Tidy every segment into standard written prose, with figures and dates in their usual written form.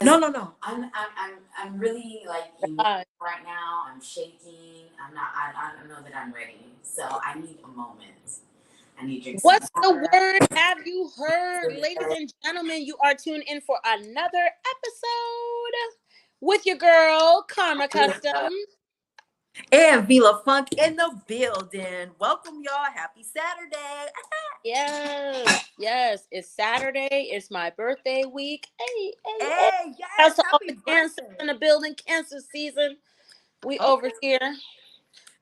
No, no, no. I'm really like emotional right now. I'm shaking. I'm not. I don't know that I'm ready. So I need a moment. I need to drink some What's the water. word? Have you heard? Ladies and gentlemen, you are tuned in for another episode with your girl, Karma Custom. And Vila Funk in the building. Welcome, y'all. Happy Saturday. Yes, yes, it's Saturday. It's my birthday week. Hey, hey, hey. Hey, Shouts yes. to all the Happy Cancer birthday. in the building, Cancer season. We over Okay. here I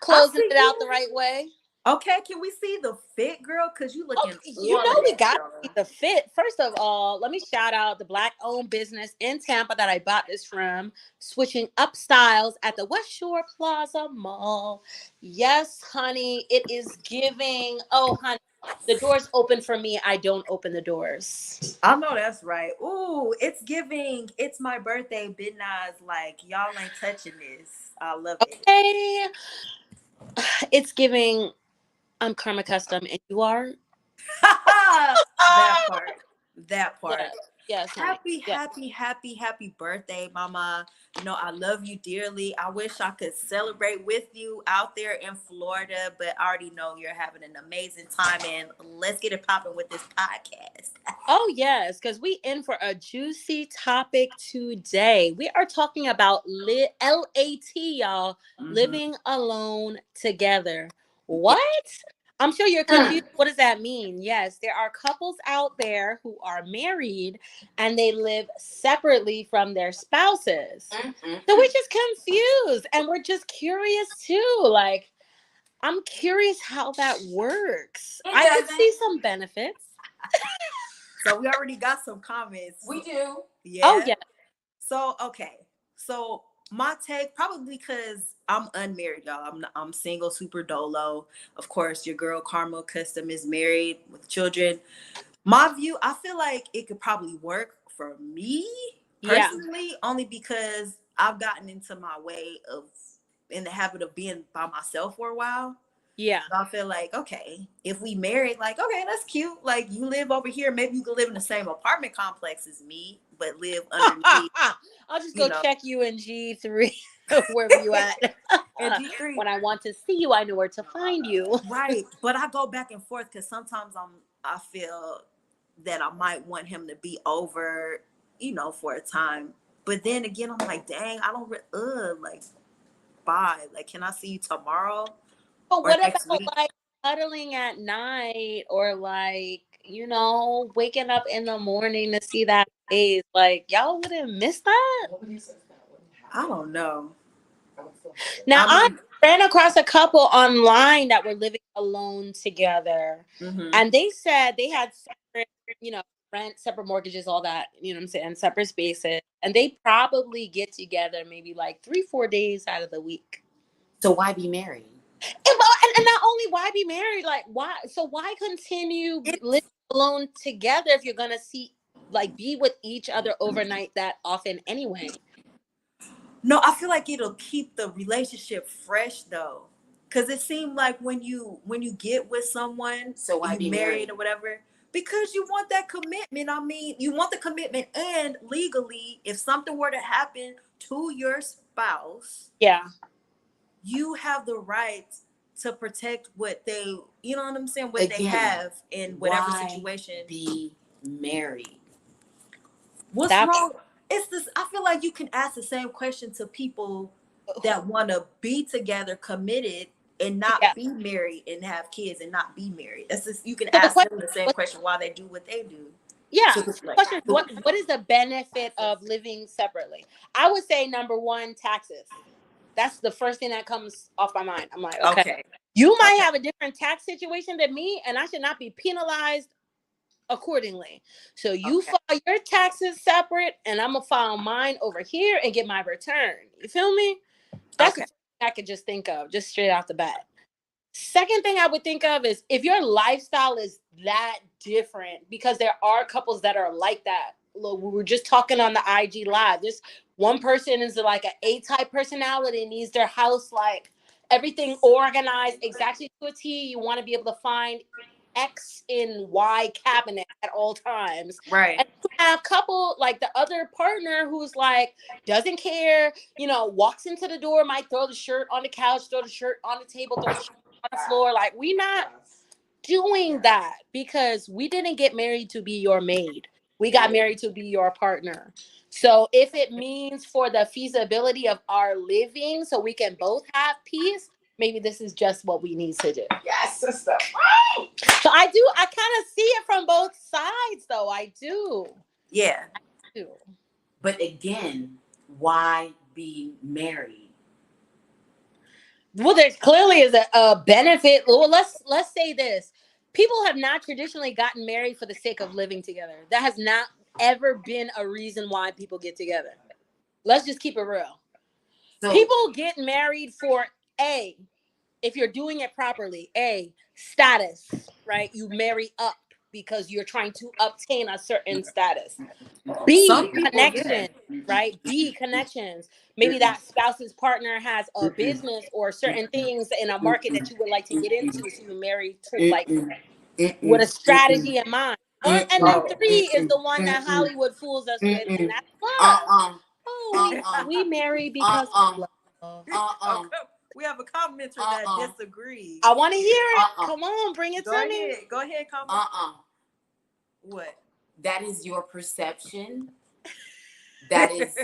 closing see it out the you. right way. Okay, can we see the fit, girl? Because you Oh, looking you all know of we that, got to see girl. the fit. First of all, let me shout out the Black-owned business in Tampa that I bought this from, Switching Up Styles at the West Shore Plaza Mall. Yes, honey, it is giving. Oh, honey, the doors open for me. I don't open the doors. I know that's right. Ooh, it's giving. It's my birthday. Bid Nas, like, y'all ain't touching this. I love it. Okay, it's giving. I'm Karma Custom, and you are. That part. That part. Yes, yes, honey. Happy, Yes. happy, happy, happy birthday, mama. You know, I love you dearly. I wish I could celebrate with you out there in Florida, but I already know you're having an amazing time. And let's get it popping with this podcast. Oh yes, because we in for a juicy topic today. We are talking about LAT, y'all, Mhm. living alone together. What? I'm sure you're confused. What does that mean? Yes, there are couples out there who are married and they live separately from their spouses. So we're just confused and we're just curious too. Like, I'm curious how that works. It I could doesn't. see some benefits. So we already got some comments. We do. Oh Yeah. yeah. So okay. So my take, probably because I'm unmarried, y'all. I'm single, super dolo. Of course, your girl Karma Custom is married with children. My view, I feel like it could probably work for me Yeah. personally, only because I've gotten into my way of in the habit of being by myself for a while. Yeah. So I feel like, okay, if we married, like, okay, that's cute. Like, you live over here, maybe you could live in the same apartment complex as me, but live underneath, I'll just you go know. check you in G3, wherever you at. And G3, When I want to see you, I know where to find you. right. But I go back and forth because sometimes I feel that I might want him to be over, for a time. But then again, I'm like, dang, I don't like, bye. Like, can I see you tomorrow But or what next about week? like cuddling at night or like, waking up in the morning to see that face? Like, y'all wouldn't miss that? I don't know. Now, I I mean, ran across a couple online that were living alone together, hmm and they said they had separate, rent, separate mortgages, all that, what I'm saying, separate spaces, and they probably get together maybe like 3-4 days out of the week. So why be married? And not only why be married, like why? So why continue living it's alone together if you're gonna be with each other overnight that often anyway? no, I feel like it'll keep the relationship fresh though. Cause it seemed like when you get with someone, So why you be married married? or whatever, because you want that commitment. I mean, you want the commitment, and legally, if something were to happen to your spouse, Yeah. you have the right to protect what they, you know what I'm saying, what they Again, have in whatever why situation. be married? What's That wrong? It's this. I feel like you can ask the same question to people that want to be together, committed, and yeah. not be married and have kids and not be married. That's just, you can So the ask question them the same was, question why they do what they do. yeah. So So it's the like, question is, what is the benefit of living separately? I would say number one, taxes. That's the first thing that comes off my mind. I'm like, okay, okay, you might okay, have a different tax situation than me, and I should not be penalized accordingly. So you okay, file your taxes separate, and I'm gonna file mine over here and get my return. You feel me? That's the okay. first thing I could just think of, just straight off the bat. Second thing I would think of is if your lifestyle is that different, because there are couples that are like that. Look, we were just talking on the IG live. This one person is like an A-type personality, needs their house like everything organized exactly to a T. You want to be able to find X in Y cabinet at all times. Right. And you have couple like the other partner who's like doesn't care, walks into the door, might throw the shirt on the couch, throw the shirt on the table, throw the shirt on the floor. Like, we not doing that, because we didn't get married to be your maid. We got married to be your partner. So if it means for the feasibility of our living so we can both have peace, maybe this is just what we need to do. Yes, sister. So I kind of see it from both sides, though. I do. Yeah. But again, why be married? Well, there clearly is a benefit. Well, let's say this. People have not traditionally gotten married for the sake of living together. That has not ever been a reason why people get together. Let's just keep it real. So, people get married for if you're doing it properly, status, right? You marry up because you're trying to obtain a certain status. B, connection, right? B, connections. Maybe that spouse's partner has a business or certain things in a market that you would like to get into, so you marry to, like, with a strategy in mind. And then 3 is the one that Hollywood fools us with, and that's love. We marry because of love. We have a commenter that disagrees. I want to hear it. Come on, bring it to me. Go ahead, comment. What? That is your perception. That is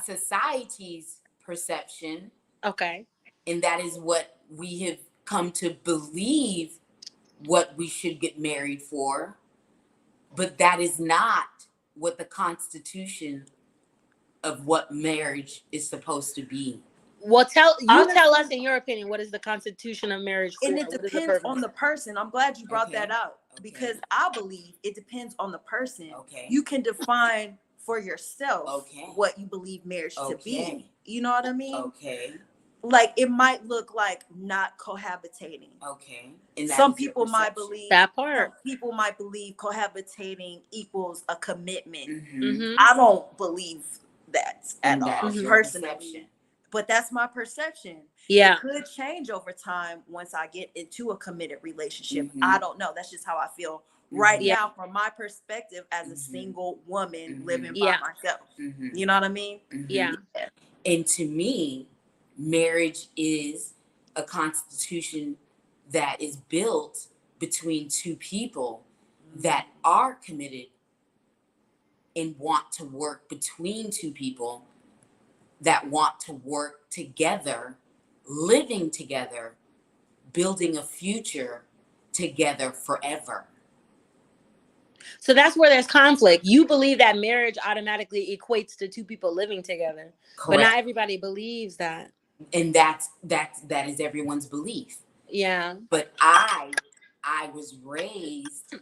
society's perception. Okay. And that is what we have come to believe what we should get married for. But that is not what the Constitution of what marriage is supposed to be. Well, tell us, in your opinion, what is the Constitution of marriage for? And it depends on the person. I'm glad you brought that up, because I believe it depends on the person. Okay. You can define for yourself what you believe marriage to be. You know what I mean? Okay. Like, it might look like not cohabitating. Okay. And some people might believe that part. Some people might believe cohabitating equals a commitment. Mm-hmm. I don't believe that at all, personally. But that's my perception. Yeah. It could change over time once I get into a committed relationship. I don't know. That's just how I feel right now, from my perspective as a single woman living by myself. You know what I mean? Yeah. And to me, marriage is a constitution that is built between two people that are committed and want to work between two people that want to work together, living together, building a future together forever. So that's where there's conflict. You believe that marriage automatically equates to two people living together. Correct. But not everybody believes that. And that is everyone's belief. Yeah. But I was raised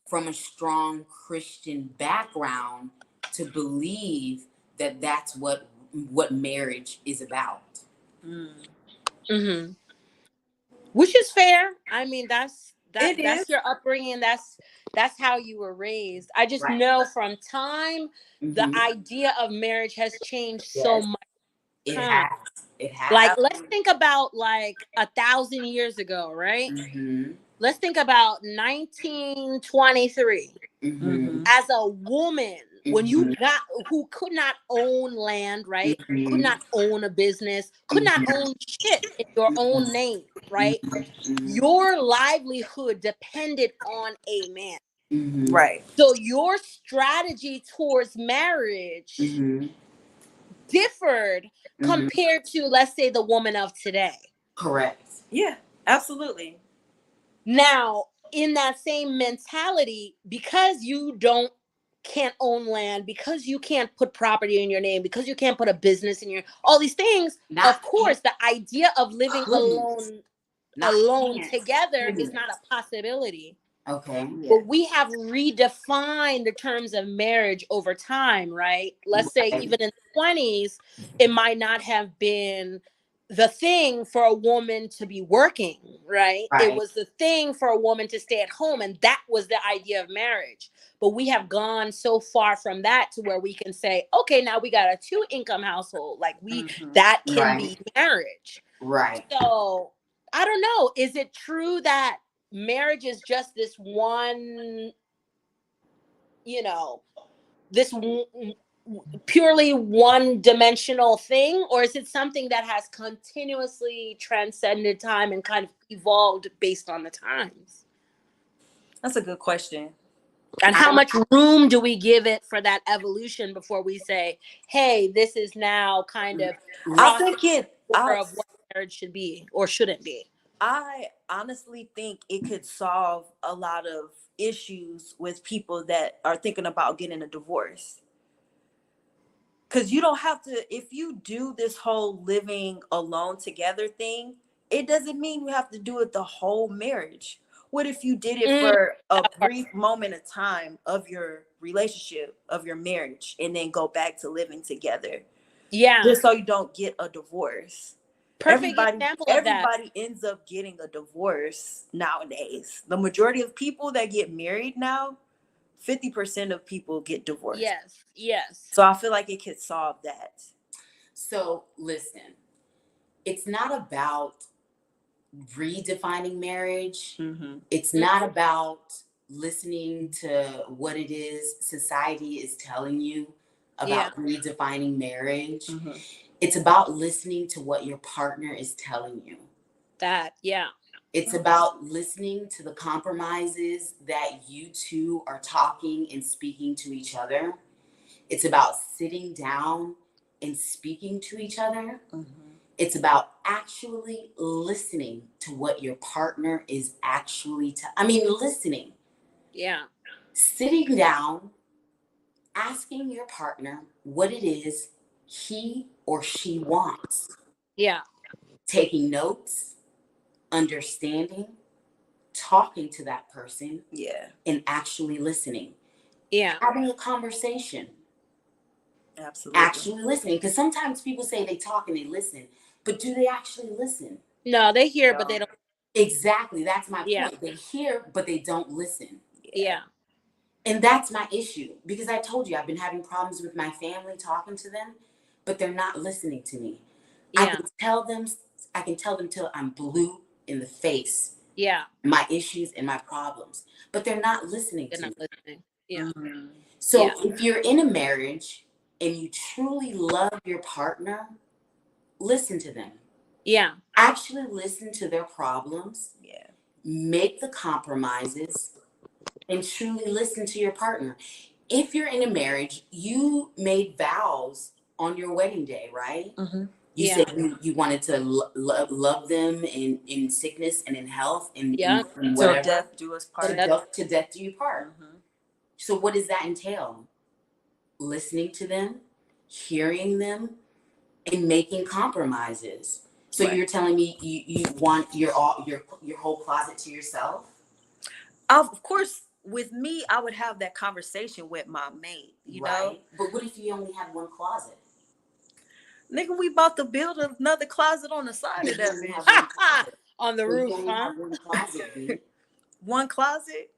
from a strong Christian background to believe that that's what marriage is about. Mm-hmm. Which is fair. I mean, that's your upbringing. That's how you were raised. I just know from time the idea of marriage has changed so much. It has. Like, let's think about like 1,000 years ago, right? Let's think about 1923. As a woman, when you who could not own land, right? Could not own a business, could not own shit in your own name, right? Your livelihood depended on a man. Right. So your strategy towards marriage differed compared to, let's say, the woman of today. Correct. Yeah, absolutely. Now, in that same mentality, because you can't own land, because you can't put property in your name, because you can't put a business in all these things, of course, the idea of living alone together is not a possibility. Okay. But we have redefined the terms of marriage over time, right? Let's say even in the 20s, it might not have been the thing for a woman to be working, right? It was the thing for a woman to stay at home, and that was the idea of marriage. But we have gone so far from that to where we can say, okay, now we got a 2-income household. Like that can be marriage. Right. So I don't know. Is it true that marriage is just this one, this purely one-dimensional thing, or is it something that has continuously transcended time and kind of evolved based on the times? That's a good question. And how much room do we give it for that evolution before we say, hey, this is now kind of I think of what marriage should be or shouldn't be? I honestly think it could solve a lot of issues with people that are thinking about getting a divorce. Because you don't have to, if you do this whole living alone together thing, it doesn't mean you have to do it the whole marriage. What if you did it for a brief moment of time of your relationship, of your marriage, and then go back to living together? Yeah. Just so you don't get a divorce. Perfect example of that. Everybody ends up getting a divorce nowadays. The majority of people that get married now, 50% of people get divorced. Yes. So I feel like it could solve that. So listen, it's not about redefining marriage. Mm-hmm. It's not about listening to what it is society is telling you about redefining marriage. Mm-hmm. It's about listening to what your partner is telling you. It's about listening to the compromises that you two are talking and speaking to each other. It's about sitting down and speaking to each other. Mm-hmm. It's about actually listening to what your partner is actually listening. Yeah. Sitting down, asking your partner what it is he or she wants. Yeah. Taking notes, understanding, talking to that person. Yeah. And actually listening. Yeah. Having a conversation. Absolutely. Actually listening. Because sometimes people say they talk and they listen, but do they actually listen? No, they hear, but they don't. Exactly. That's my Yeah. point. They hear, but they don't listen. Yeah. And that's my issue. Because I told you, I've been having problems with my family talking to them, but they're not listening to me. Yeah. I can tell them till I'm blue in the face. Yeah. My issues and my problems. But they're not listening to me. Listening. Yeah. Mm-hmm. So if you're in a marriage and you truly love your partner, listen to them. Yeah. Actually listen to their problems. Yeah. Make the compromises and truly listen to your partner. If you're in a marriage, you made vows on your wedding day, right? Mm-hmm. You said you wanted to love them in sickness and in health and whatever. Till death do us part. To death do you part. Mm-hmm. So what does that entail? Listening to them, hearing them, and making compromises. So you're telling me you want your whole closet to yourself? Of course, with me, I would have that conversation with my mate, you know? But what if you only had one closet? Nigga, we about to build another closet on the side of that bitch. On the roof, huh? One closet, one closet?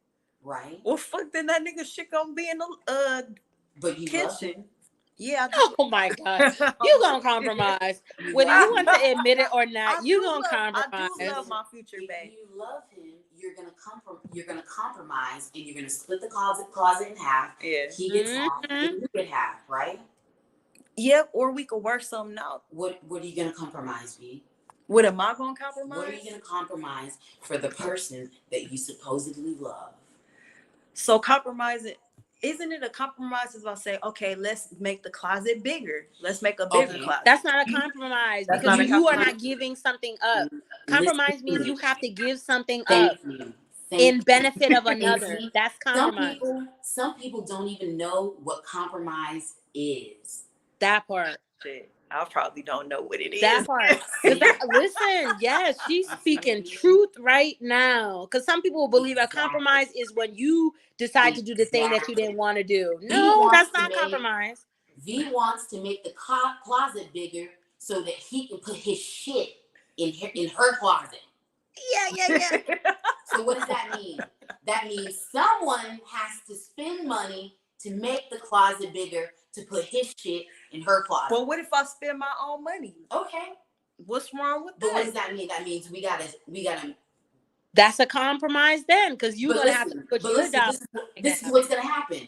Right. Well, fuck, then that nigga shit gonna be in the but you kitchen. Yeah. Oh my God. You gonna compromise. Whether you want to admit it or not, you gonna compromise. I do love my future babe. If you love him, you're gonna compromise and you're gonna split the closet in half. Yeah. He gets half and you get half, right? Yep, or we could work something out. What are you gonna compromise, B? What am I gonna compromise? What are you gonna compromise for the person that you supposedly love? So compromising, isn't it a compromise if I say, okay, let's make the closet bigger. Let's make a bigger closet. That's not a compromise because you are not giving something up. Compromise means you have to give something up in benefit of another. That's compromise. Some people don't even know what compromise is. That part. Shit, I probably don't know what it is. That part. Listen, yes, she's speaking truth right now. Because some people believe a compromise is when you decide to do the thing that you didn't want to do. No, that's not compromise. V wants to make the closet bigger so that he can put his shit in her closet. Yeah. So what does that mean? That means someone has to spend money to make the closet bigger to put his shit in her closet. Well, what if I spend my own money? Okay. What's wrong with that? But what does that mean? That means we gotta That's a compromise then, because you're But gonna have to listen, put but your listen, down. this is what's gonna happen.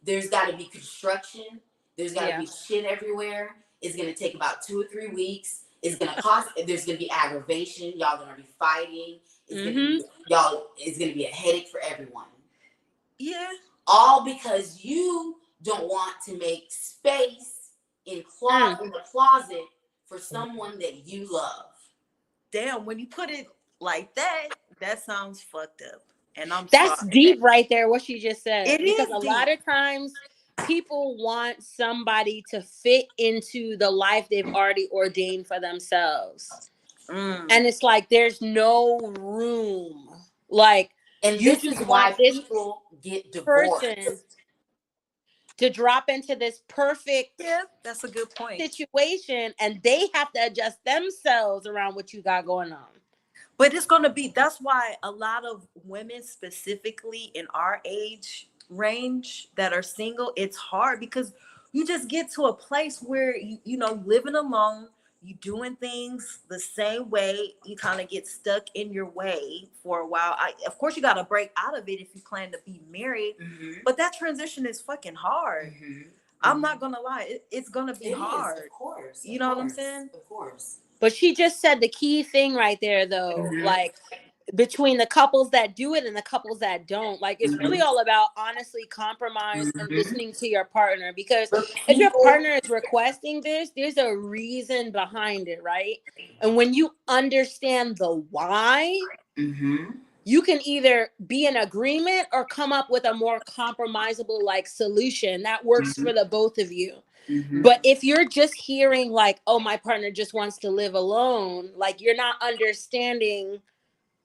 There's got to be construction. There's got to Yeah. be shit everywhere. It's gonna take about 2 or 3 weeks. It's gonna cost. There's gonna be aggravation. Y'all gonna be fighting. It's gonna be y'all. It's gonna be a headache for everyone. Yeah. All because you don't want to make space in the closet for someone that you love. Damn, when you put it like that, that sounds fucked up. And I'm That's sorry. deep right there, what she just said. It because is a lot deep. of times people want somebody to fit into the life they've already ordained for themselves. And it's like there's no room. Like, And you this just is want why this people get divorced. person to drop into this perfect Yeah, that's a good point. situation, and they have to adjust themselves around what you got going on. But it's going to be, that's why a lot of women specifically in our age range that are single, it's hard because you just get to a place where you know, living alone, you doing things the same way, you kind of get stuck in your way for a while. Of course you got to break out of it if you plan to be married, but that transition is fucking hard. I'm not gonna lie, it's gonna be hard. Of course. You know what I'm saying? Of course. But she just said the key thing right there, though. Like, between the couples that do it and the couples that don't, like, it's really all about honestly compromise and listening to your partner. Because if your partner is requesting this, there's a reason behind it, right? And when you understand the why, you can either be in agreement or come up with a more compromisable like solution that works for the both of you. But if you're just hearing like, oh, my partner just wants to live alone, like, you're not understanding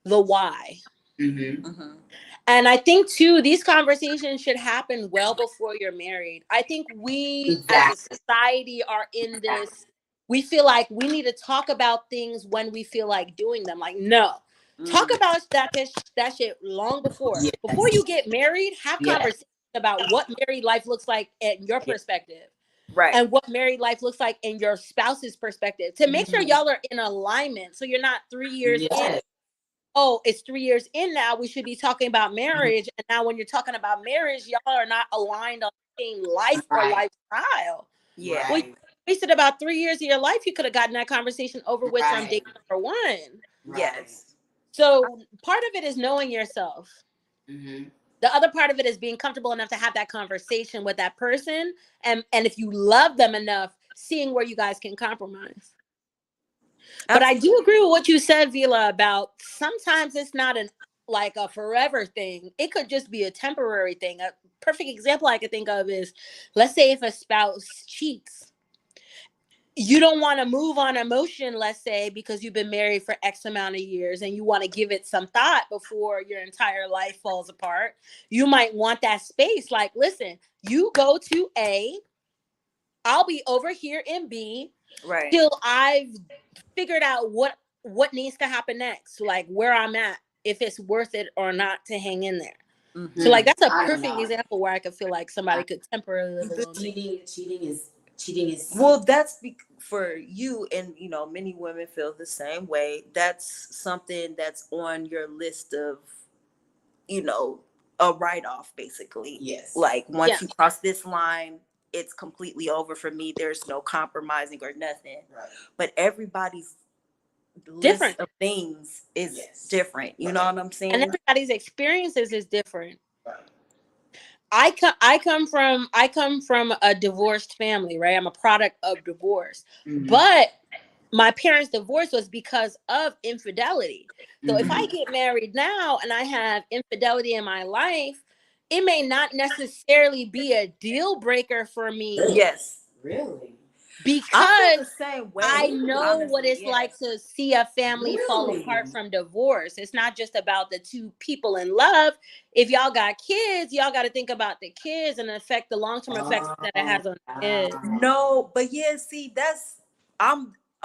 the why. And I think too, these conversations should happen well before you're married. I think we as a society are in this, we feel like we need to talk about things when we feel like doing them. Like, no, talk about that shit long before. Before you get married, have conversations about what married life looks like in your perspective. Right. And what married life looks like in your spouse's perspective, to make sure y'all are in alignment. So you're not 3 years in. Oh, it's 3 years in now. We should be talking about marriage. And now when you're talking about marriage, y'all are not aligned on the same life or lifestyle. Yeah. Well, you wasted about 3 years of your life. You could have gotten that conversation over with from date number one. Yes. So part of it is knowing yourself. The other part of it is being comfortable enough to have that conversation with that person. And if you love them enough, seeing where you guys can compromise. But I do agree with what you said, Vila, about sometimes it's not like a forever thing. It could just be a temporary thing. A perfect example I could think of is, let's say if a spouse cheats. You don't want to move on emotion, let's say, because you've been married for X amount of years and you want to give it some thought before your entire life falls apart. You might want that space. Like, listen, you go to A, I'll be over here in B. Right. Till I've figured out what needs to happen next, like where I'm at, if it's worth it or not to hang in there. So like that's a perfect example where I could feel like somebody could temporarily live alone. Cheating is well, that's for you, and you know many women feel the same way. That's something that's on your list of, you know, a write-off basically. Yes. Like once you cross this line, it's completely over for me. There's no compromising or nothing. Right. But everybody's list of things is different. You know what I'm saying? And everybody's experiences is different. Right. I come from a divorced family, right? I'm a product of divorce. But my parents' divorce was because of infidelity. So if I get married now and I have infidelity in my life, it may not necessarily be a deal breaker for me. Yes. Really? Because I know honestly, what it's like to see a family fall apart from divorce. It's not just about the two people in love. If y'all got kids, y'all got to think about the kids and the long-term effects that it has on the kids. No, but see,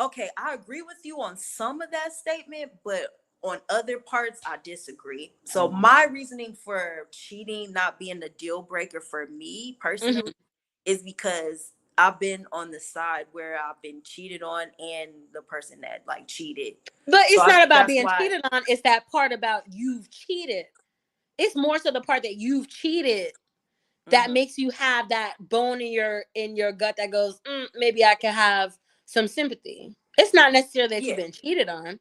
okay. I agree with you on some of that statement, but on other parts, I disagree. So my reasoning for cheating not being a deal breaker for me personally is because I've been on the side where I've been cheated on and the person that like cheated. But So it's I not think about that's being why. cheated on. It's that part about you've cheated. It's more so the part that you've cheated that Mhm. makes you have that bone in your gut that goes, maybe I can have some sympathy. It's not necessarily that you've Yeah. been cheated on.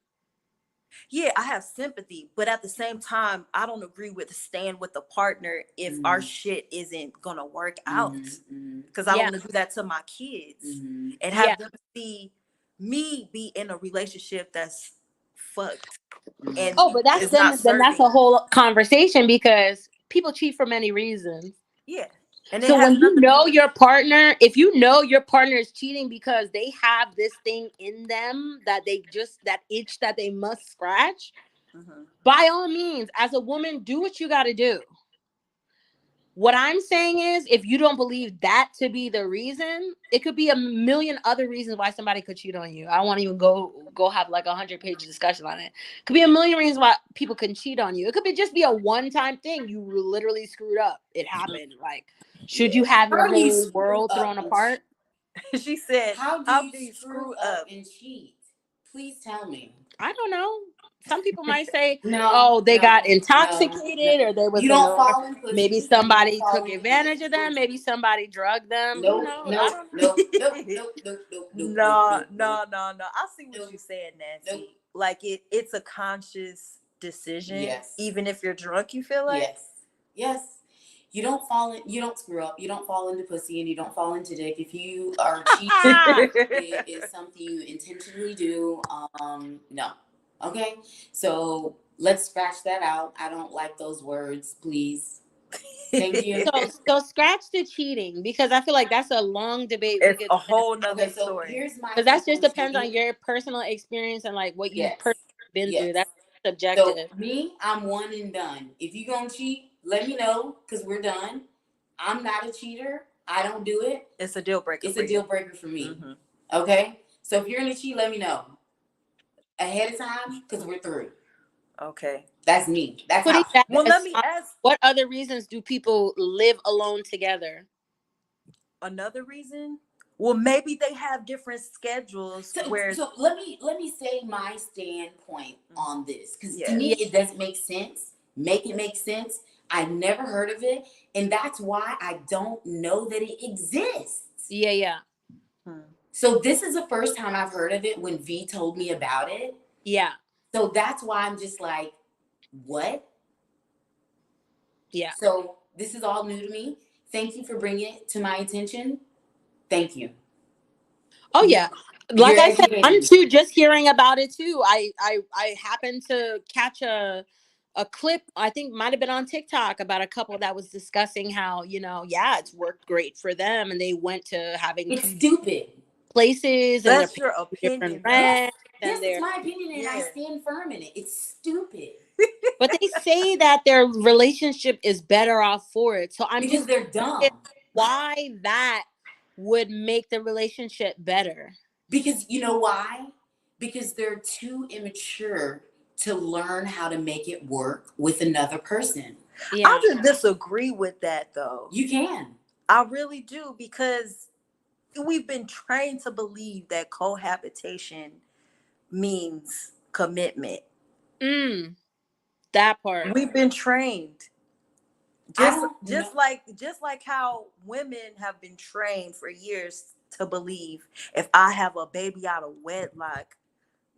Yeah, I have sympathy, but at the same time, I don't agree with staying with a partner if our Mhm. shit isn't gonna work out. Mhm. Because I don't Yeah, want to do that to my kids Mhm. and yeah. have them see me be in a relationship that's fucked Mhm. and Oh, but that's is not then that's serving. a whole conversation because people cheat for many reasons. Yeah, and it So has when you nothing to do know with. your partner, if you know your partner is cheating because they have this thing in them that they just that itch that they must scratch, Mhm. by all means, as a woman, do what you got to do. What I'm saying is, if you don't believe that to be the reason, it could be a million other reasons why somebody could cheat on you. I won't even go have like 100-page discussion on it. Could be a million reasons why people can cheat on you. It could be just be a one-time thing. You literally screwed up. It happened. Like, should Yeah. you have your How do you whole screw world up thrown and apart? cheat? She said, How do "How you do you screw screw up up?" and cheat? Please tell me. I don't know. Some people might say, No, oh, they got no, no, no. intoxicated or they was You in don't a fall in maybe pussy and you don't somebody fall took into dick. advantage of them, maybe somebody drugged them. Who Nope, knows? I nope, don't know. nope, nope, nope, nope, nope, nope, nope, No, nope, nope, no, no, no. I see what nope, you're saying, nope. Nancy. Like it's a conscious decision, Yes, even if you're drunk. You feel like. yes, yes. You don't fall in. You don't screw up. You don't fall into pussy, and you don't fall into dick. If you are cheating, it is something you intentionally do. No. Okay. So let's scratch that out. I don't like those words, please. Thank you. So scratch the cheating because I feel like that's a long debate we It's could a whole nother Okay, so story. here's my because that take just on depends on cheating. your personal experience and like what you've Yes. personally been through. Yes. That's So subjective. me, I'm one and done. If you gonna cheat, let me know because we're done. I'm not a cheater. I don't do it. It's a deal breaker It's for a deal you. breaker for me. Hmm. Okay. So if you're gonna cheat, let me know ahead of time because we're through. Okay. That's me. That's Putting how. that Well, let me aside, ask what other reasons do people live alone together? another reason. Well, maybe they have different schedules So, where. so let me say my standpoint on this because to Yeah. me Yeah, it doesn't make sense. Make it make sense. I've never heard of it, and that's why I don't know that it exists. yeah. Hmm. So this is the first time I've heard of it when V told me about it. Yeah. So that's why I'm just like, what? Yeah. So this is all new to me. Thank you for bringing it to my attention. Thank you. Oh yeah. Like You're I said, educating I'm me. too just hearing about it too. I happened to catch a clip, I think might have been on TikTok about a couple that was discussing how, yeah, it's worked great for them and they went to having It's two stupid. places and they're That's paying your different opinion, though. Yes, rent yes, and it's they're my opinion and I Yeah. stand firm in it. It's stupid but they say that their relationship is better off for it. So I'm because just they're curious dumb. why that would make the relationship better. Because you know why? Because they're too immature to learn how to make it work with another person. Yeah. I just disagree with that, though. You can. I really do because we've been trained to believe that cohabitation means commitment. Mm, that part. We've been trained. I Just don't know. just like how women have been trained for years to believe if I have a baby out of wedlock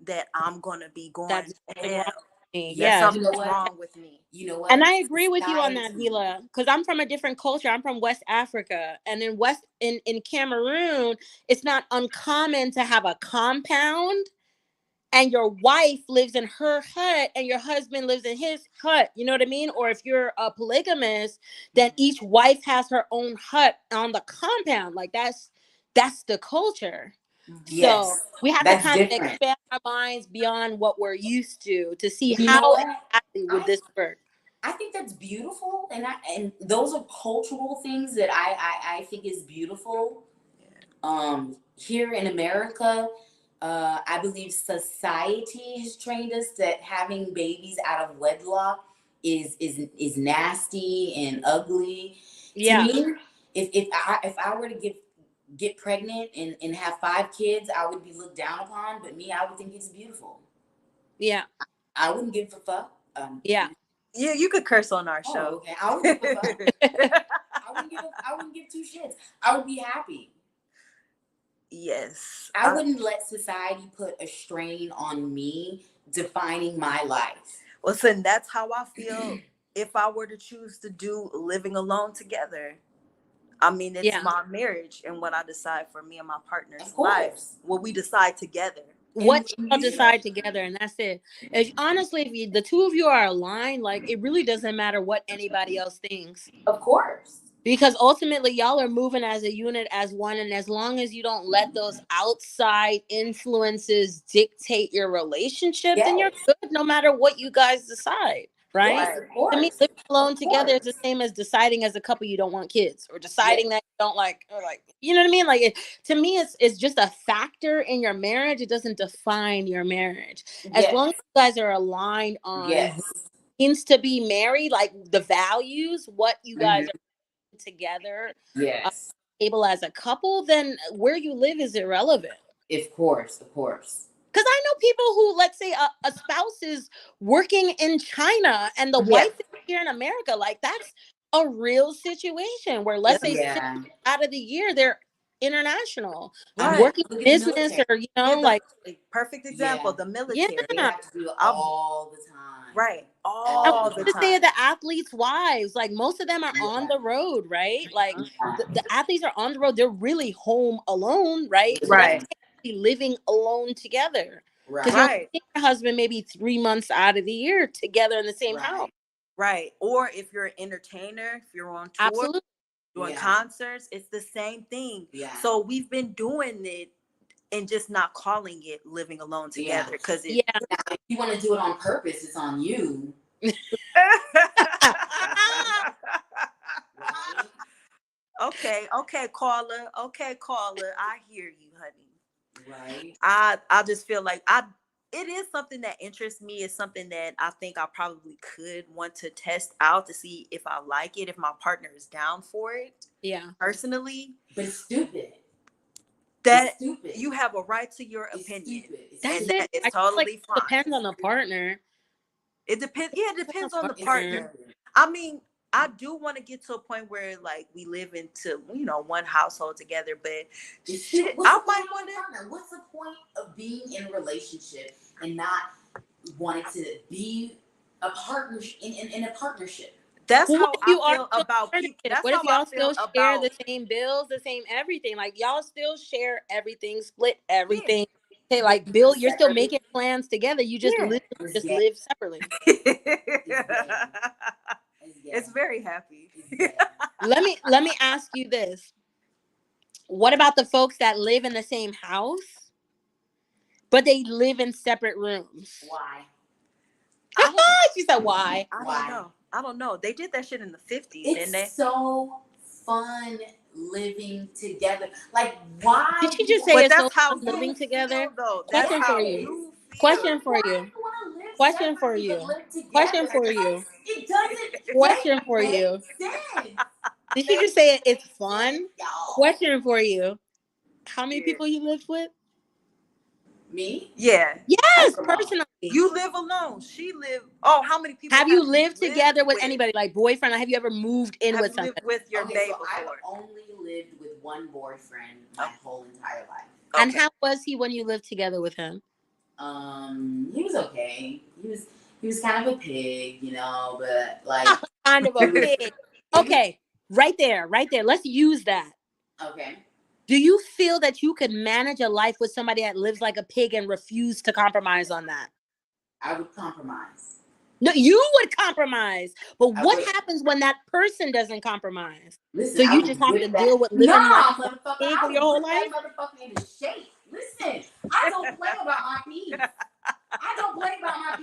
that I'm gonna be going That's to something wrong hell. with me. That Yeah. You know something's what? wrong with me. You know And what? I agree with you on that, Society. Vila, because I'm from a different culture. I'm from West Africa. And in Cameroon, it's not uncommon to have a compound and your wife lives in her hut and your husband lives in his hut. You know what I mean? Or if you're a polygamist, then each wife has her own hut on the compound. Like that's the culture. So Yes, we have to that's kind of different. expand our minds beyond what we're used to see You know how what? exactly would I this work. I think that's beautiful, and those are cultural things that I think is beautiful. Here in America, I believe society has trained us that having babies out of wedlock is nasty and ugly. To Yeah. me, if I were to give get pregnant and have 5 kids, I would be looked down upon. But me, I would think it's beautiful. Yeah. I wouldn't give a fuck. Yeah. Yeah, you could curse on our Oh, show. okay. I wouldn't give a fuck. I wouldn't give 2 shits. I would be happy. Yes. I wouldn't let society put a strain on me defining my life. Listen, that's how I feel if I were to choose to do living alone together. I mean, it's my marriage and what I decide for me and my partner's lives. What we decide together. What y'all decide together, and that's it. Honestly, if the two of you are aligned, like, it really doesn't matter what anybody else thinks. Of course. Because ultimately, y'all are moving as a unit, as one, and as long as you don't let those outside influences dictate your relationship, then you're good no matter what you guys decide, right? Yes, of course. To me, living alone together is the same as deciding as a couple you don't want kids, or deciding that you don't like, or like, you know what I mean? Like, to me, it's just a factor in your marriage. It doesn't define your marriage. As long as you guys are aligned on what it means to be married, like the values, what you guys are together, able as a couple, then where you live is irrelevant. Of course. Because I know people who, let's say, a spouse is working in China and the wife is here in America. Like, that's a real situation where, let's say, 6 months out of the year they're international, working business, or like perfect example, the military. They have to do it all the time. Right. All the time. Say the athletes' wives, like most of them are on the road, right? Like the athletes are on the road. They're really home alone, right? So they're living alone together. Because your husband maybe 3 months out of the year together in the same house. Right. Or if you're an entertainer, if you're on tour, doing concerts, it's the same thing. Yeah. So we've been doing it and just not calling it living alone together. Because if you want to do it on purpose, it's on you. Okay, caller. I hear you, honey. Right. I just feel like it is something that interests me. It's something that I think I probably could want to test out to see if I like it, if my partner is down for it. Yeah. Personally. But it's stupid. That you have a right to your opinion. That's it. It's totally fine. It depends on the partner. It depends. Yeah, it depends on the partner. I mean, I do want to get to a point where like we live into, one household together, but I might want to. What's the point of being in a relationship and not wanting to be a partner in a partnership? That's how I feel about people. What if y'all still share the same bills, the same everything? Like y'all still share everything, split everything. Hey, like Bill, you're still making plans together. You just live separately. It's very happy. Let me ask you this. What about the folks that live in the same house, but they live in separate rooms? Why? She said why? I don't know. They did that shit in the 50s. It's so fun living together. Like, why? Did you just say it's so fun living together? Question for you. Question for you. Question for you. Question for you. It doesn't. Question for you. Did you just say it's fun? Question for you. How many people you lived with? Me? Yeah. Yes, personally. You live alone. She lived. Oh, how many people have you lived together with anybody, like boyfriend? Or have you ever moved in with somebody? Lived with your baby before? I've only lived with one boyfriend my whole entire life. And how was he when you lived together with him? He was okay. He was kind of a pig, but like kind of a pig. Okay, right there. Let's use that. Okay. Do you feel that you could manage a life with somebody that lives like a pig and refuse to compromise on that? I would compromise. No, you would compromise. But what happens when that person doesn't compromise? Listen, so you just have to deal with living like a pig for your whole life? Motherfucker into shape. Listen, I don't play about my peace. I don't play about my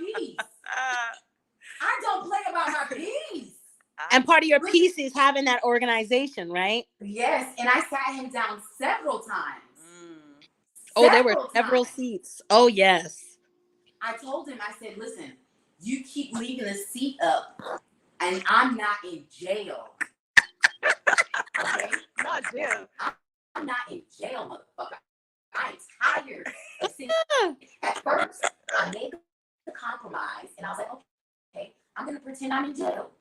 peace. And part of your piece is having that organization, right? Yes, and I sat him down several times. There were several seats. Oh, yes. I told him, I said, listen, you keep leaving the seat up, and I'm not in jail. Okay? Not jail. I'm not in jail, motherfucker. I'm tired of seeing. At first, I made the compromise, and I was like, okay, I'm gonna pretend I'm in jail.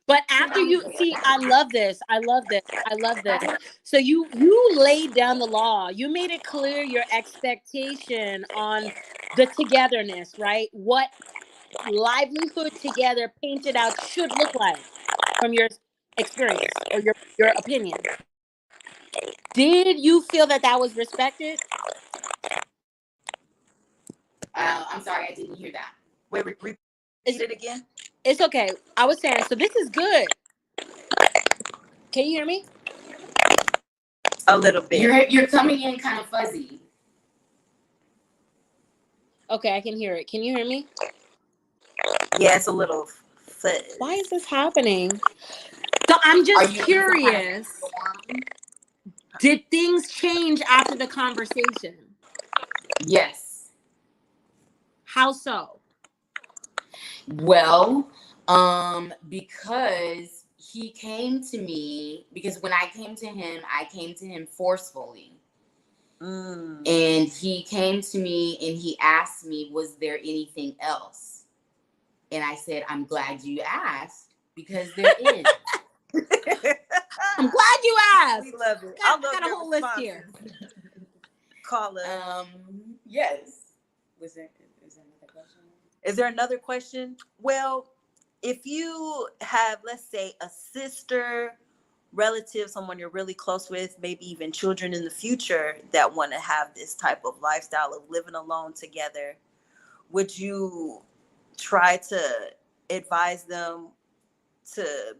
But after you see, I love this. I love this. I love this. So you laid down the law. You made it clear your expectation on the togetherness, right? What livelihood together painted out should look like from your experience or your opinion. Did you feel that that was respected? I'm sorry, I didn't hear that. Wait, repeat it again. It's okay. I was saying, so this is good. Can you hear me? A little bit. You're coming in kind of fuzzy. Okay, I can hear it. Can you hear me? Yeah, it's a little fuzz. Why is this happening? So I'm just curious. Did things change after the conversation? Yes. How so? Well, because he came to me, because when I came to him forcefully. And he came to me and he asked me, was there anything else? And I said, I'm glad you asked, because there is. I'm glad you asked. We love it. I got a whole list here. Caller. Yes. Is there another question? Is there another question? Well, if you have, let's say, a sister, relative, someone you're really close with, maybe even children in the future that want to have this type of lifestyle of living alone together, would you try to advise them to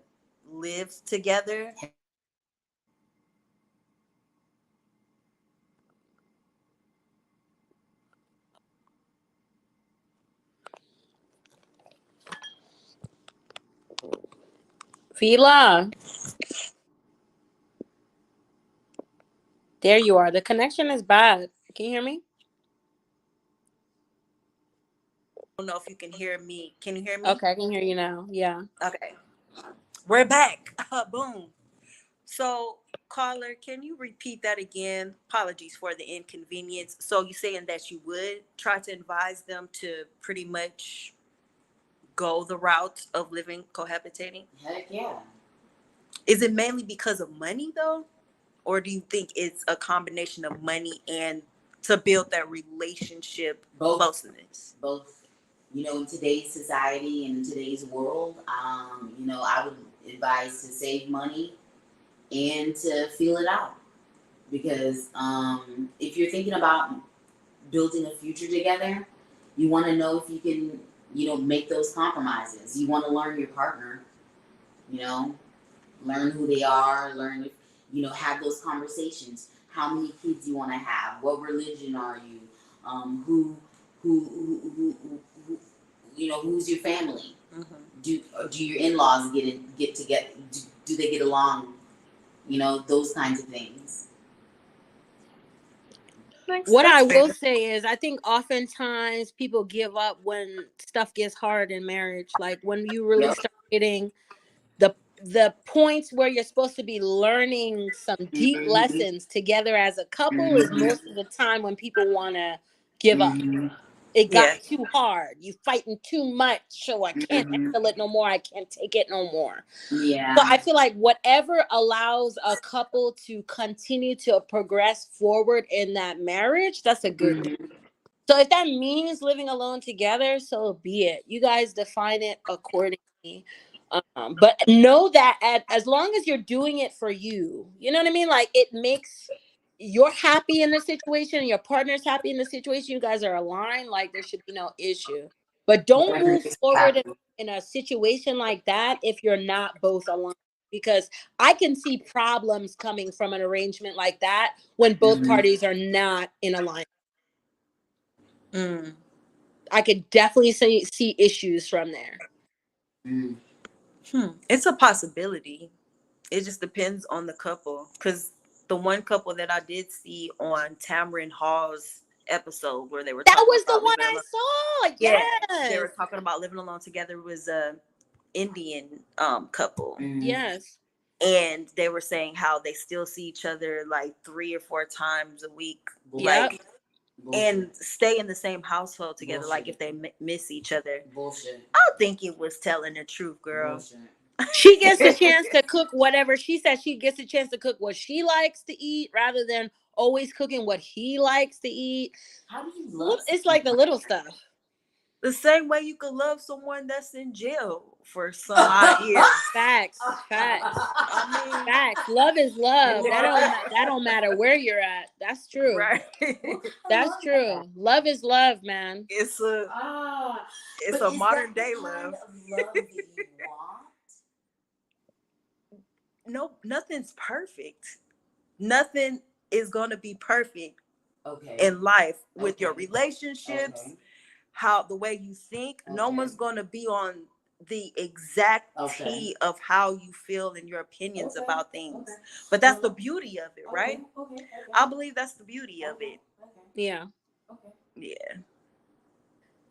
live together? Fila. There you are. The connection is bad. Can you hear me? I don't know if you can hear me. Can you hear me? Okay, I can hear you now. Yeah. Okay. We're back. Boom. So, caller, can you repeat that again? Apologies for the inconvenience. So, you saying that you would try to advise them to pretty much go the route of living cohabitating? Heck yeah. Is it mainly because of money though? Or do you think it's a combination of money and to build that relationship closeness? Both. You know, in today's society and in today's world, you know, I would advise to save money and to feel it out. Because if you're thinking about building a future together, you want to know if you can, you know, make those compromises. You want to learn your partner, you know, learn who they are, learn if, you know, have those conversations. How many kids you want to have? What religion are you? Who you know, who's your family? Do your in-laws get together? Do they get along? You know, those kinds of things. What I will say is, I think oftentimes people give up when stuff gets hard in marriage. Like when you really start hitting the points where you're supposed to be learning some deep lessons together as a couple is most of the time when people want to give up. It got too hard. You fighting too much. So I can't handle it no more. I can't take it no more. Yeah. So I feel like whatever allows a couple to continue to progress forward in that marriage, that's a good thing. So if that means living alone together, so be it. You guys define it accordingly. But know that as long as you're doing it for you, you know what I mean? Like it makes you're happy in the situation and your partner's happy in the situation, you guys are aligned, like there should be no issue. But don't move forward in a situation like that if you're not both aligned. Because I can see problems coming from an arrangement like that when both parties are not in alignment. I could definitely see issues from there. It's a possibility. It just depends on the couple. Because the one couple that I did see on Tamron Hall's episode where they were that was the one I saw. Yes. They were talking about living alone together was a Indian couple. Yes. and they were saying how they still see each other like 3 or 4 times a week, Yep. like, and stay in the same household together, like Bullshit. if they miss each other. Bullshit. I think it was telling the truth, girl. Bullshit. She gets a chance to cook whatever. She said she gets a chance to cook what she likes to eat rather than always cooking what he likes to eat. How do you love? It's like the little stuff. The same way you could love someone that's in jail for some odd years. Facts. Facts. I mean, Facts. Love is love. That don't matter where you're at. That's true. right? That's true. Love is love, man. It's a But is modern that day the love. kind of love that you want? No, nothing's perfect. Nothing is gonna be perfect Okay. in life with your Okay. relationships, Okay. how the way you think. No Okay. one's gonna be on the exact Okay. T of how you feel and your opinions Okay. about things. Okay. But that's the beauty of it, right? Okay. Okay. I believe that's the beauty of it. Okay. Yeah. Okay. Yeah.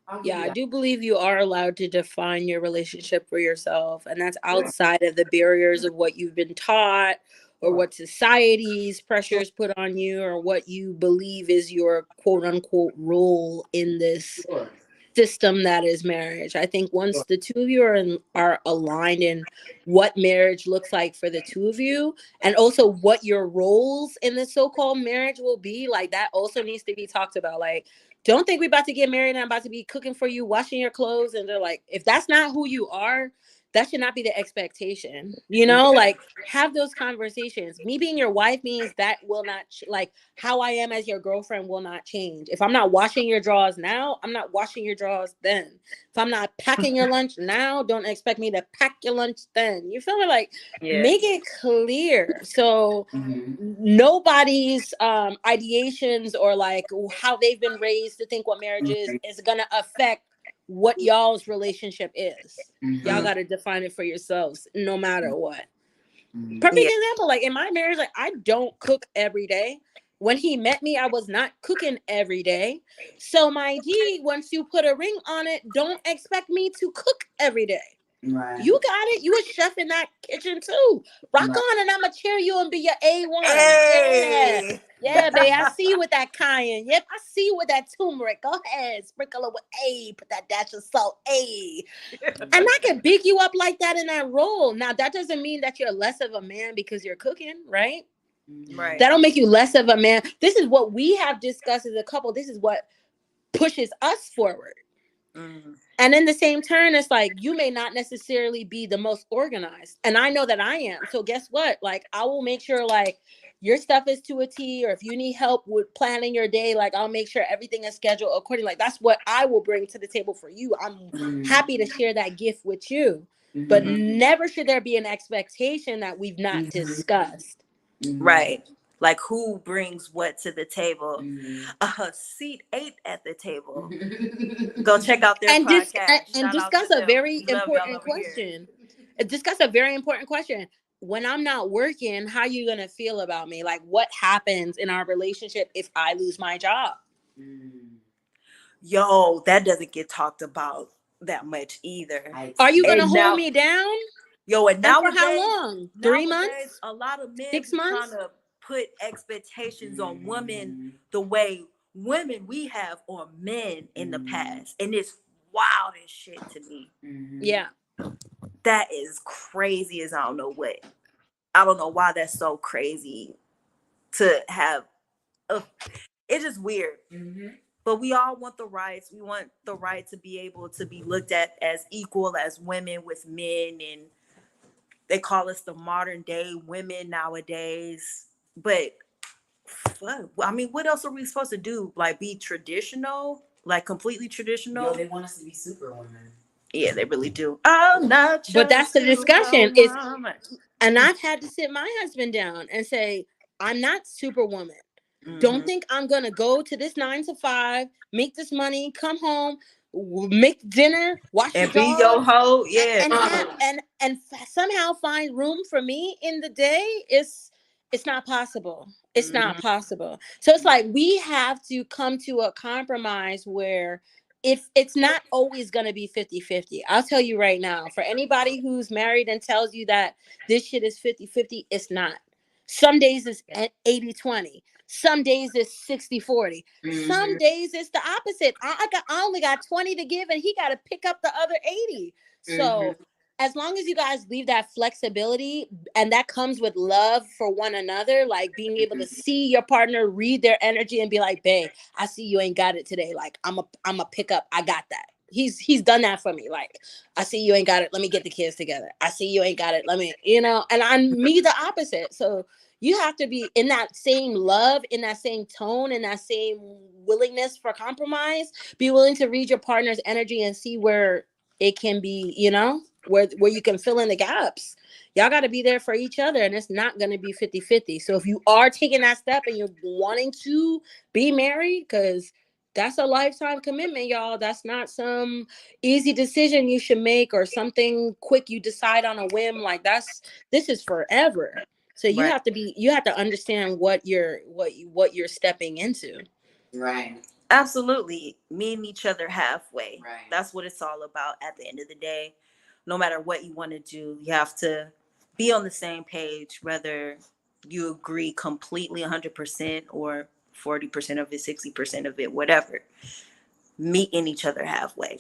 I'll give Yeah, you I that. do believe you are allowed to define your relationship for yourself. And that's outside of the barriers of what you've been taught or what society's pressures put on you or what you believe is your quote unquote role in this Sure. system that is marriage. I think once the two of you are aligned in what marriage looks like for the two of you and also what your roles in the so-called marriage will be, like that also needs to be talked about. Like, don't think we're about to get married and I'm about to be cooking for you, washing your clothes. And they're like, if that's not who you are, that should not be the expectation. You know, like have those conversations. Me being your wife means that will not like how I am as your girlfriend will not change. If I'm not washing your drawers now, I'm not washing your drawers then. If I'm not packing your lunch now, don't expect me to pack your lunch then. You feel me? Like make it clear. So nobody's ideations or like how they've been raised to think what marriage is gonna affect what y'all's relationship is. Y'all got to define it for yourselves no matter what. Perfect example, like in my marriage, like I don't cook every day. When he met me, I was not cooking every day. So my G, once you put a ring on it, don't expect me to cook every day. Right. You got it. You a chef in that kitchen too. Rock on, and I'ma cheer you and be your A1. Hey. Yeah, babe. I see you with that cayenne. Yep, I see you with that turmeric. Go ahead, sprinkle it with A. Put that dash of salt. A. And I can big you up like that in that role. Now that doesn't mean that you're less of a man because you're cooking, right? Right. That don't make you less of a man. This is what we have discussed as a couple. This is what pushes us forward. And in the same turn, it's like you may not necessarily be the most organized. And I know that I am. So guess what? Like I will make sure like your stuff is to a T, or if you need help with planning your day, like I'll make sure everything is scheduled accordingly. Like that's what I will bring to the table for you. I'm happy to share that gift with you. But never should there be an expectation that we've not discussed. Right. Like who brings what to the table? Seat 8 at the table. Go check out their podcast. And discuss a very important question. Discuss a very important question. When I'm not working, how are you going to feel about me? Like what happens in our relationship if I lose my job? Yo, that doesn't get talked about that much either. Are you going to hold me down? Yo, and now for how long? 3 months? A lot of men 6 months? trying to put expectations on women the way women we have on men in the past. And it's wild as shit to me. Yeah. That is crazy as I don't know what. I don't know why that's so crazy to have. It's just weird. But we all want the rights. We want the right to be able to be looked at as equal as women with men. And they call us the modern day women nowadays. But I mean, what else are we supposed to do? Like be traditional? Like completely traditional? Yo, they want us to be super women. Yeah, they really do. Oh, not but that's the discussion. And I've had to sit my husband down and say, I'm not superwoman. Don't think I'm going to go to this 9 to 5, make this money, come home, make dinner, wash and the be dog, your hoe. Yeah. And somehow find room for me in the day. It's not possible. It's not possible. So it's like we have to come to a compromise where it's not always going to be 50-50. I'll tell you right now, for anybody who's married and tells you that this shit is 50-50, it's not. Some days it's 80-20. Some days it's 60-40. Some days it's the opposite. I only got 20 to give and he got to pick up the other 80. So as long as you guys leave that flexibility, and that comes with love for one another, like being able to see your partner, read their energy and be like, babe, I see you ain't got it today. Like I'm a pick up. I got that. He's done that for me. Like, I see you ain't got it. Let me get the kids together. I see you ain't got it. Let me, and I'm me the opposite. So you have to be in that same love, in that same tone, in that same willingness for compromise. Be willing to read your partner's energy and see where it can be, where you can fill in the gaps. Y'all got to be there for each other, and it's not going to be 50-50. So if you are taking that step and you're wanting to be married, because that's a lifetime commitment, y'all. That's not some easy decision you should make or something quick you decide on a whim. Like this is forever. So you Right. have to understand what you're stepping into. Right. Absolutely. Meeting each other halfway. Right. That's what it's all about at the end of the day. No matter what you want to do, you have to be on the same page, whether you agree completely 100% or 40% of it, 60% of it, whatever. Meeting each other halfway.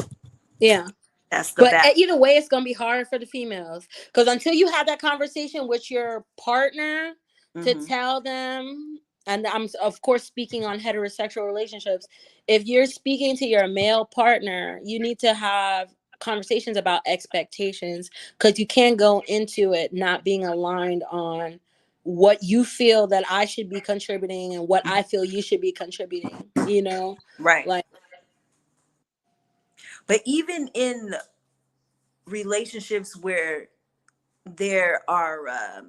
Yeah. That's the But best. either way, it's going to be hard for the females, because until you have that conversation with your partner to tell them, and I'm of course speaking on heterosexual relationships, if you're speaking to your male partner, you need to have conversations about expectations, because you can't go into it not being aligned on what you feel that I should be contributing and what I feel you should be contributing, Right. like. But even in relationships where there are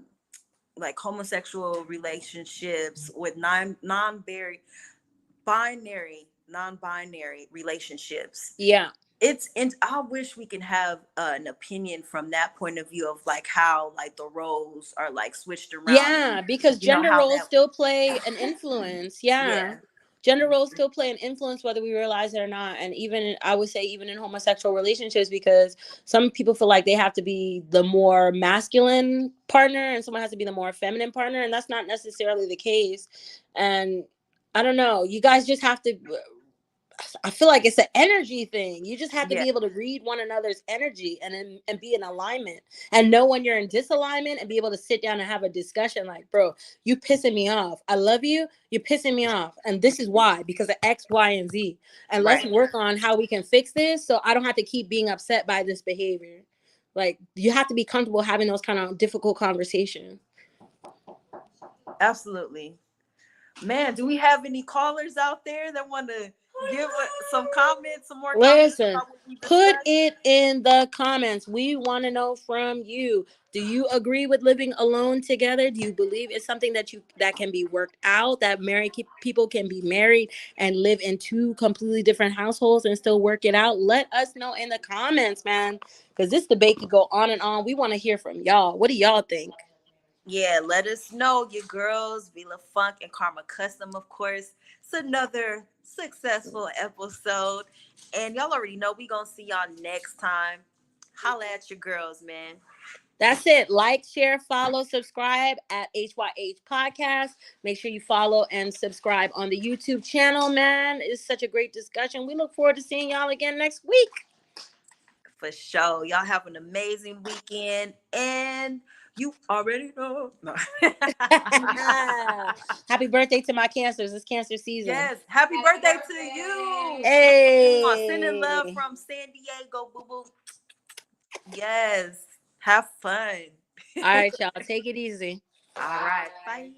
like homosexual relationships with non-binary relationships, Yeah. I wish we can have an opinion from that point of view of like how like the roles are like switched around. Yeah, because gender how roles that, still play an influence. Yeah. Gender roles still play an influence whether we realize it or not. And even, I would say, even in homosexual relationships, because some people feel like they have to be the more masculine partner and someone has to be the more feminine partner, and that's not necessarily the case. And I don't know, you guys just have to, I feel like it's an energy thing. You just have to be able to read one another's energy and be in alignment, and know when you're in disalignment, and be able to sit down and have a discussion like, bro, you pissing me off. I love you. You're pissing me off. And this is why, because of X, Y, and Z. And let's work on how we can fix this so I don't have to keep being upset by this behavior. Like, you have to be comfortable having those kind of difficult conversations. Absolutely. Man, do we have any callers out there that want to give some comments, some more comments? Listen, put it in the comments. We want to know from you. Do you agree with living alone together? Do you believe it's something that can be worked out, that married people can be married and live in two completely different households and still work it out? Let us know in the comments, man, because this debate could go on and on. We want to hear from y'all. What do y'all think? Yeah, let us know, your girls, Vila Funk and Karma Custom, of course. It's another successful episode. And y'all already know we gonna see y'all next time. Holla at your girls, man. That's it. Like, share, follow, subscribe at HYH Podcast. Make sure you follow and subscribe on the YouTube channel, man. It's such a great discussion. We look forward to seeing y'all again next week. For sure. Y'all have an amazing weekend. And you already know. No. Happy birthday to my cancers. It's cancer season. Yes. Happy birthday to you. Hey. Sending love from San Diego, boo boo. Yes. Have fun. All right, y'all. Take it easy. All right. Bye.